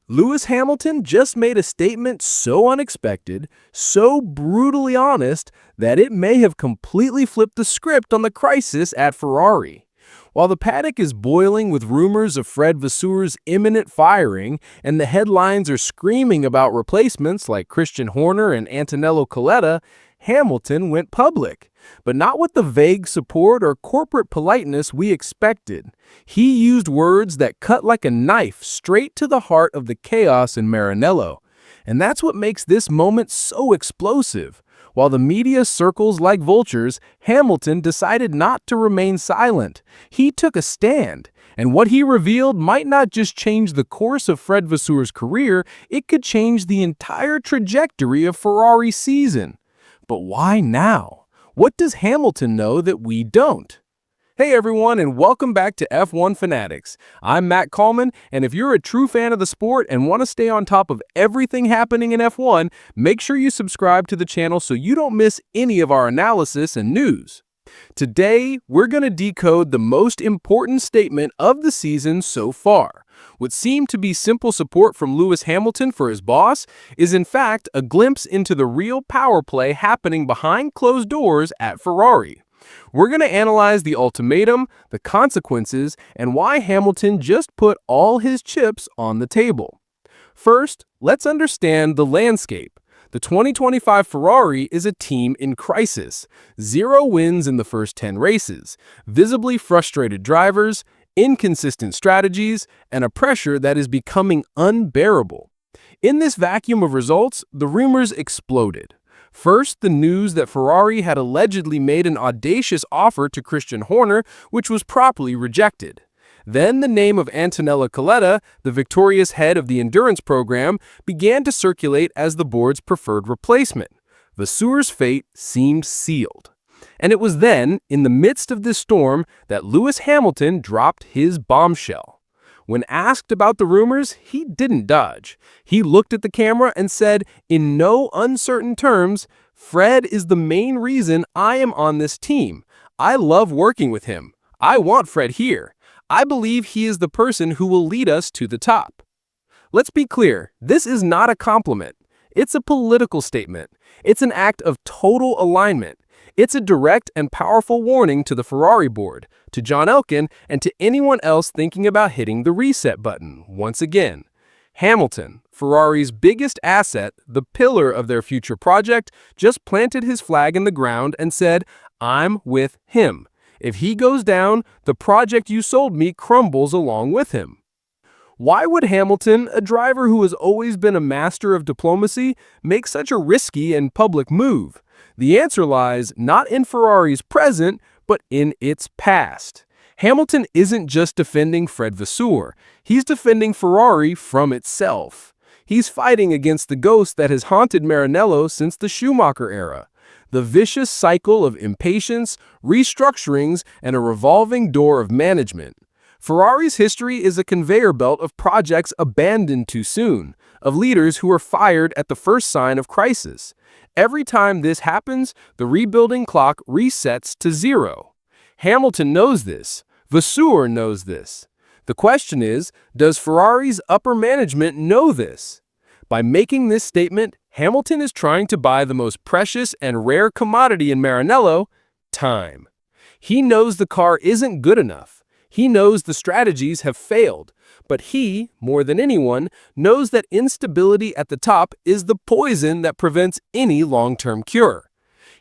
Lewis Hamilton just made a statement so unexpected, so brutally honest, that it may have completely flipped the script on the crisis at Ferrari. While the paddock is boiling with rumors of Fred Vasseur's imminent firing, and the headlines are screaming about replacements like Christian Horner and Antonello Coletta, Hamilton went public, but not with the vague support or corporate politeness we expected. He used words that cut like a knife straight to the heart of the chaos in Maranello. And that's what makes this moment so explosive. While the media circles like vultures, Hamilton decided not to remain silent. He took a stand, and what he revealed might not just change the course of Fred Vasseur's career, it could change the entire trajectory of Ferrari's season. But why now? What does Hamilton know that we don't? Hey everyone, and welcome back to F1 Fanatics. I'm Matt Coleman, and if you're a true fan of the sport and want to stay on top of everything happening in F1, make sure you subscribe to the channel so you don't miss any of our analysis and news. Today, we're going to decode the most important statement of the season so far. What seemed to be simple support from Lewis Hamilton for his boss is in fact a glimpse into the real power play happening behind closed doors at Ferrari. We're going to analyze the ultimatum, the consequences, and why Hamilton just put all his chips on the table. First, let's understand the landscape. The 2025 Ferrari is a team in crisis. 0 wins in the first 10 races, visibly frustrated drivers, inconsistent strategies, and a pressure that is becoming unbearable. In this vacuum of results, the rumors exploded. First, the news that Ferrari had allegedly made an audacious offer to Christian Horner, which was promptly rejected. Then the name of Antonello Coletta, the victorious head of the endurance program, began to circulate as the board's preferred replacement. Vasseur's fate seemed sealed. And it was then, in the midst of this storm, that Lewis Hamilton dropped his bombshell. When asked about the rumors, he didn't dodge. He looked at the camera and said, in no uncertain terms, "Fred is the main reason I am on this team. I love working with him. I want Fred here. I believe he is the person who will lead us to the top." Let's be clear, this is not a compliment. It's a political statement. It's an act of total alignment. It's a direct and powerful warning to the Ferrari board, to John Elkann, and to anyone else thinking about hitting the reset button once again. Hamilton, Ferrari's biggest asset, the pillar of their future project, just planted his flag in the ground and said, "I'm with him. If he goes down, the project you sold me crumbles along with him." Why would Hamilton, a driver who has always been a master of diplomacy, make such a risky and public move? The answer lies not in Ferrari's present, but in its past. Hamilton isn't just defending Fred Vasseur, he's defending Ferrari from itself. He's fighting against the ghost that has haunted Maranello since the Schumacher era. The vicious cycle of impatience, restructurings, and a revolving door of management. Ferrari's history is a conveyor belt of projects abandoned too soon, of leaders who are fired at the first sign of crisis. Every time this happens, the rebuilding clock resets to 0. Hamilton knows this. Vasseur knows this. The question is, does Ferrari's upper management know this? By making this statement, Hamilton is trying to buy the most precious and rare commodity in Maranello, time. He knows the car isn't good enough. He knows the strategies have failed, but he, more than anyone, knows that instability at the top is the poison that prevents any long-term cure.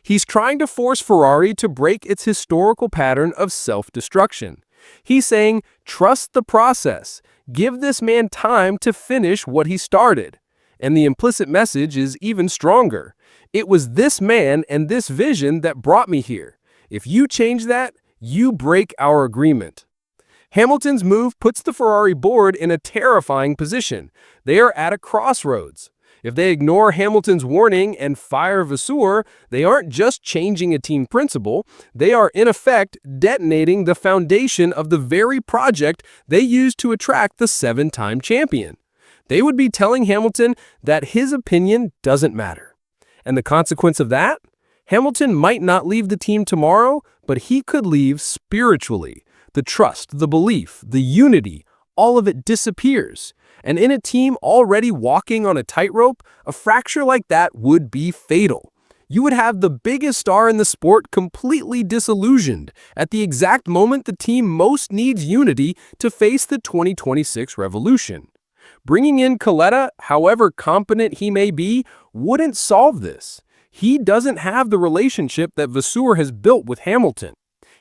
He's trying to force Ferrari to break its historical pattern of self-destruction. He's saying, trust the process. Give this man time to finish what he started. And the implicit message is even stronger. It was this man and this vision that brought me here. If you change that, you break our agreement. Hamilton's move puts the Ferrari board in a terrifying position. They are at a crossroads. If they ignore Hamilton's warning and fire Vasseur, they aren't just changing a team principle, they are in effect detonating the foundation of the very project they used to attract the 7-time champion. They would be telling Hamilton that his opinion doesn't matter. And the consequence of that? Hamilton might not leave the team tomorrow, but he could leave spiritually. The trust, the belief, the unity, all of it disappears. And in a team already walking on a tightrope, a fracture like that would be fatal. You would have the biggest star in the sport completely disillusioned at the exact moment the team most needs unity to face the 2026 revolution. Bringing in Coletta, however competent he may be, wouldn't solve this. He doesn't have the relationship that Vasseur has built with Hamilton.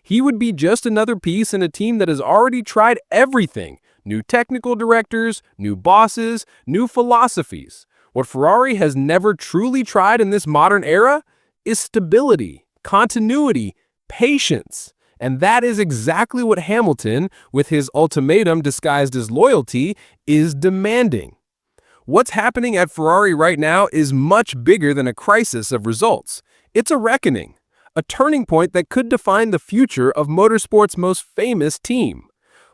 He would be just another piece in a team that has already tried everything: new technical directors, new bosses, new philosophies. What Ferrari has never truly tried in this modern era is stability, continuity, patience. And that is exactly what Hamilton, with his ultimatum disguised as loyalty, is demanding. What's happening at Ferrari right now is much bigger than a crisis of results. It's a reckoning, a turning point that could define the future of motorsport's most famous team.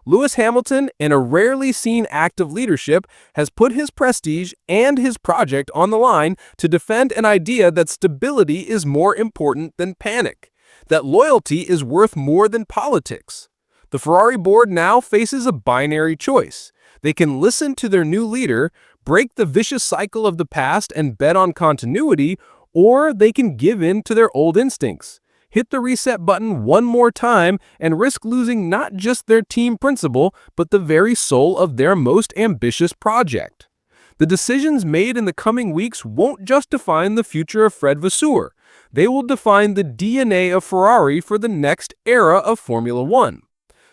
Lewis Hamilton, in a rarely seen act of leadership, has put his prestige and his project on the line to defend an idea that stability is more important than panic, that loyalty is worth more than politics. The Ferrari board now faces a binary choice. They can listen to their new leader, break the vicious cycle of the past and bet on continuity, or they can give in to their old instincts, hit the reset button one more time, and risk losing not just their team principle, but the very soul of their most ambitious project. The decisions made in the coming weeks won't just define the future of Fred Vasseur. They will define the DNA of Ferrari for the next era of Formula One.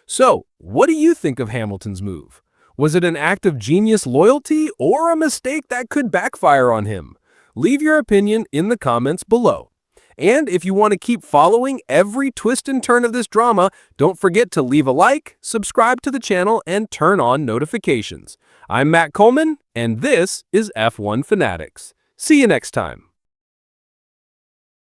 So, what do you think of Hamilton's move? Was it an act of genius loyalty or a mistake that could backfire on him? Leave your opinion in the comments below. And if you want to keep following every twist and turn of this drama, don't forget to leave a like, subscribe to the channel, and turn on notifications. I'm Matt Coleman, and this is F1 Fanatics. See you next time.